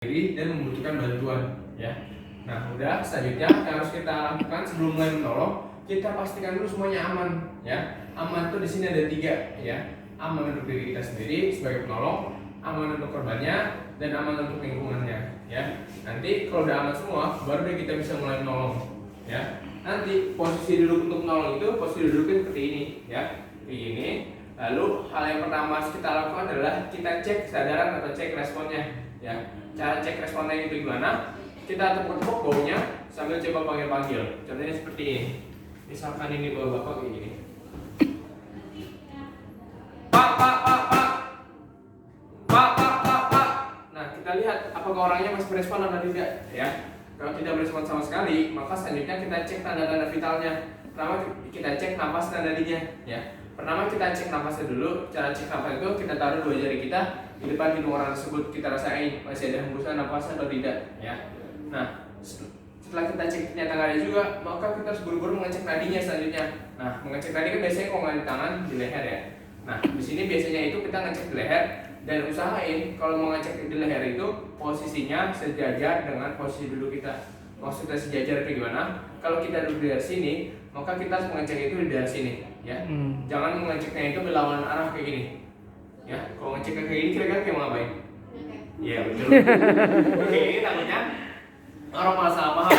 diri dan membutuhkan bantuan ya. Nah, udah selanjutnya yang harus kita lakukan sebelum mulai menolong, kita pastikan dulu semuanya aman ya. Aman tuh di sini ada 3 ya. Aman untuk diri kita sendiri sebagai penolong, aman untuk korbannya, dan aman untuk lingkungannya ya. Nanti kalau udah aman semua, baru deh kita bisa mulai menolong ya. Nanti posisi duduk untuk menolong itu posisi duduknya seperti ini ya. Kayak gini. Lalu hal yang pertama harus kita lakukan adalah kita cek kesadaran atau cek responnya ya. Cara cek responnya itu gimana? Kita tepuk-tepuk baunya sambil coba panggil-panggil. Contohnya seperti ini. Misalkan ini bau bapak kayak gini. Pak, pak, pak, pak. Pak, pak, pak, pak. Nah, kita lihat apakah orangnya masih berespon atau tidak ya. Kalau tidak berespon sama sekali, maka selanjutnya kita cek tanda-tanda vitalnya. Pertama kita cek napas dan nadinya ya. Pertama kita cek napasnya dulu. Cara cek napas itu kita taruh 2 jari kita di depan hidung orang tersebut, kita rasain masih ada hembusan napas atau tidak ya. Nah, setelah kita cek ternyata nggak ada juga, maka kita harus buru-buru mengecek nadinya selanjutnya. Nah, mengecek nadi kan biasanya kalau nggak di tangan, di leher ya. Nah, di sini biasanya itu kita ngecek di leher dan usahain kalau mau ngecek di leher itu posisinya sejajar dengan posisi duduk kita. Maksudnya sejajar itu gimana? Kalau kita duduk dari sini, maka kita harus mengecek itu dari sini ya. Jangan mengeceknya itu berlawanan arah kayak gini. Ya, kalau ngecek kayak gini kira-kira kayak mau ngapain? Iya betul. Oke, ini takutnya orang malah salah paham.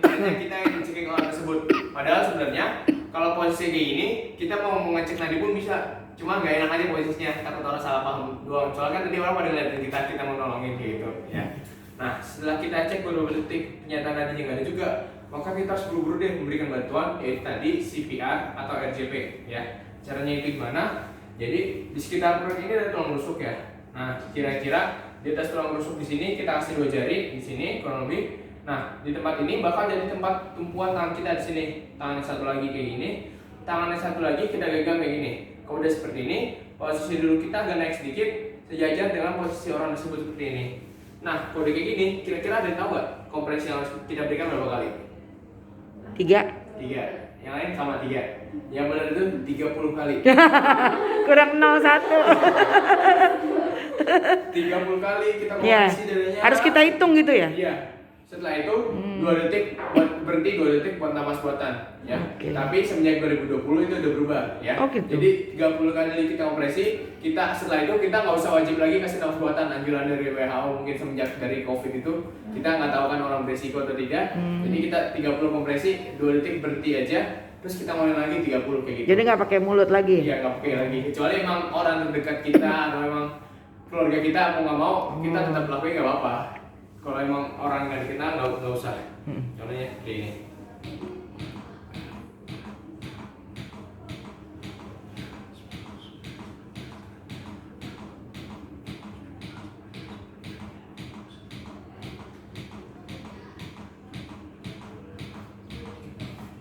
Ternyata kita yang ngecekin orang tersebut. Padahal sebenarnya kalau posisi kayak gini, kita mau mengecek nadi pun bisa. Cuma nggak enak aja posisinya, takut orang salah paham doang. Soalnya kan tadi orang pada ngeliatin kita mau nolongin gitu ya. Nah, setelah kita cek beberapa detik ternyata nadinya nggak ada juga, maka kita harus buru-buru deh memberikan bantuan, yaitu tadi CPR atau RJP ya. Caranya itu gimana? Jadi di sekitar perut ini ada tulang rusuk ya. Nah, kira-kira di atas tulang rusuk di sini kita kasih 2 jari di sini kurang lebih. Nah, di tempat ini bakal jadi tempat tumpuan tangan kita di sini. Tangan yang satu lagi kayak gini, tangan yang satu lagi kita genggam kayak gini. Kalau udah seperti ini, posisi duduk kita agak naik sedikit sejajar dengan posisi orang tersebut seperti ini. Nah, kalau udah kayak gini, kira-kira ada yang tahu nggak kompresi yang harus kita berikan berapa kali? 3. Yang lain sama 3. Yang benar itu 30 kali. Kurang 01. 30 kali kita Ya, kompresi dadanya. harus kita hitung gitu ya? Iya. Setelah itu 2 detik buat berhenti, 2 detik buat napas buatan ya. Oke. Tapi semenjak 2020 itu udah berubah ya. Oh, gitu. Jadi 30 kali kita kompresi, kita setelah itu kita nggak usah wajib lagi kasih napas buatan. Anjuran dari WHO mungkin semenjak dari Covid itu kita nggak tahu kan orang berisiko atau tidak. Jadi kita 30 kompresi, 2 detik berhenti aja. Terus kita mulai lagi 30 kayak gitu. Jadi nggak pakai mulut lagi? Iya, nggak pakai lagi. Kecuali emang orang terdekat kita atau emang keluarga kita mau nggak mau, kita tetap lakuin nggak apa-apa. Kalau emang orang nggak dikenal nggak usah. Contohnya kayak ini.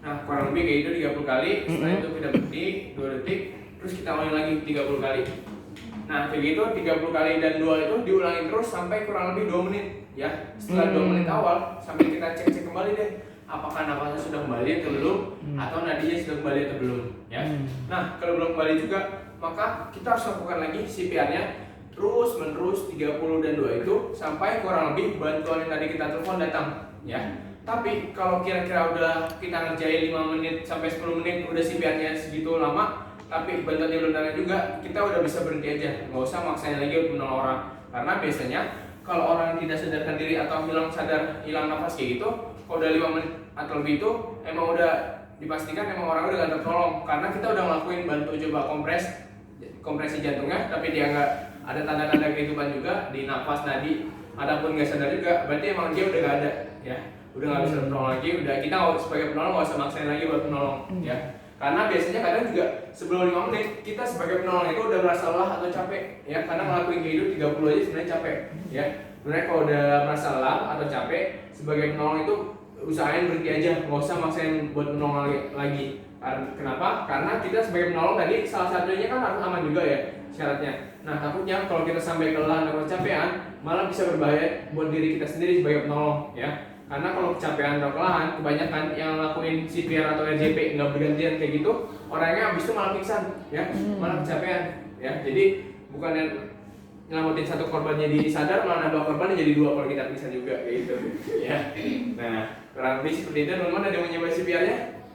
Nah, kurang lebih kayak itu 30 kali. Setelah itu kita berhenti 2 detik, terus kita ulangi lagi 30 kali. Nah, kayak gitu 30 kali dan 2 itu diulangi terus sampai kurang lebih 2 menit ya. Setelah 2 menit awal sampai kita cek kembali deh apakah napasnya sudah kembali atau belum, atau nadinya sudah kembali atau belum ya. Nah, kalau belum kembali juga, maka kita harus lakukan lagi CPR-nya terus menerus 30 dan 2 itu sampai kurang lebih bantuan yang tadi kita telepon datang ya. Tapi kalau kira-kira udah kita ngerjain 5 menit sampai 10 menit udah CPR-nya segitu lama, tapi bantuannya belum datang juga, kita udah bisa berhenti aja, nggak usah maksain lagi untuk menolong orang. Karena biasanya kalau orang tidak sadarkan diri atau hilang nafas kayak gitu, kalau udah 5 menit atau lebih itu emang udah dipastikan emang orang udah gak tertolong. Karena kita udah ngelakuin bantu coba kompresi jantungnya, tapi dia nggak ada tanda-tanda kehidupan juga di nafas nadi, ataupun nggak sadar juga, berarti emang dia udah gak ada ya, udah nggak bisa tertolong lagi. Udah kita sebagai penolong nggak usah maksain lagi buat penolong ya. Karena biasanya kadang juga sebelum 5 menit kita sebagai penolong itu udah merasa lelah atau capek ya, karena ngelakuin kayak gitu 30 aja sebenarnya capek ya. Sebenarnya kalau udah merasa lelah atau capek sebagai penolong itu usahain berhenti aja, nggak usah maksain buat menolong lagi. Kenapa? Karena kita sebagai penolong tadi salah satunya kan harus aman juga ya syaratnya. Nah, takutnya kalau kita sampai kelelahan atau kecapean malah bisa berbahaya buat diri kita sendiri sebagai penolong ya. Karena kalau kecapean atau kelelahan, kebanyakan yang ngelakuin CPR atau RJP nggak bergantian kayak gitu, orangnya habis itu malah pingsan ya, malah kecapean ya. Jadi bukan nyelamatin satu korbannya jadi sadar, malah nambah korban jadi 2 kalau kita pisah juga kayak gitu ya. Nah kurang lebih seperti itu. Teman-teman ada yang mau nyoba CPR-nya?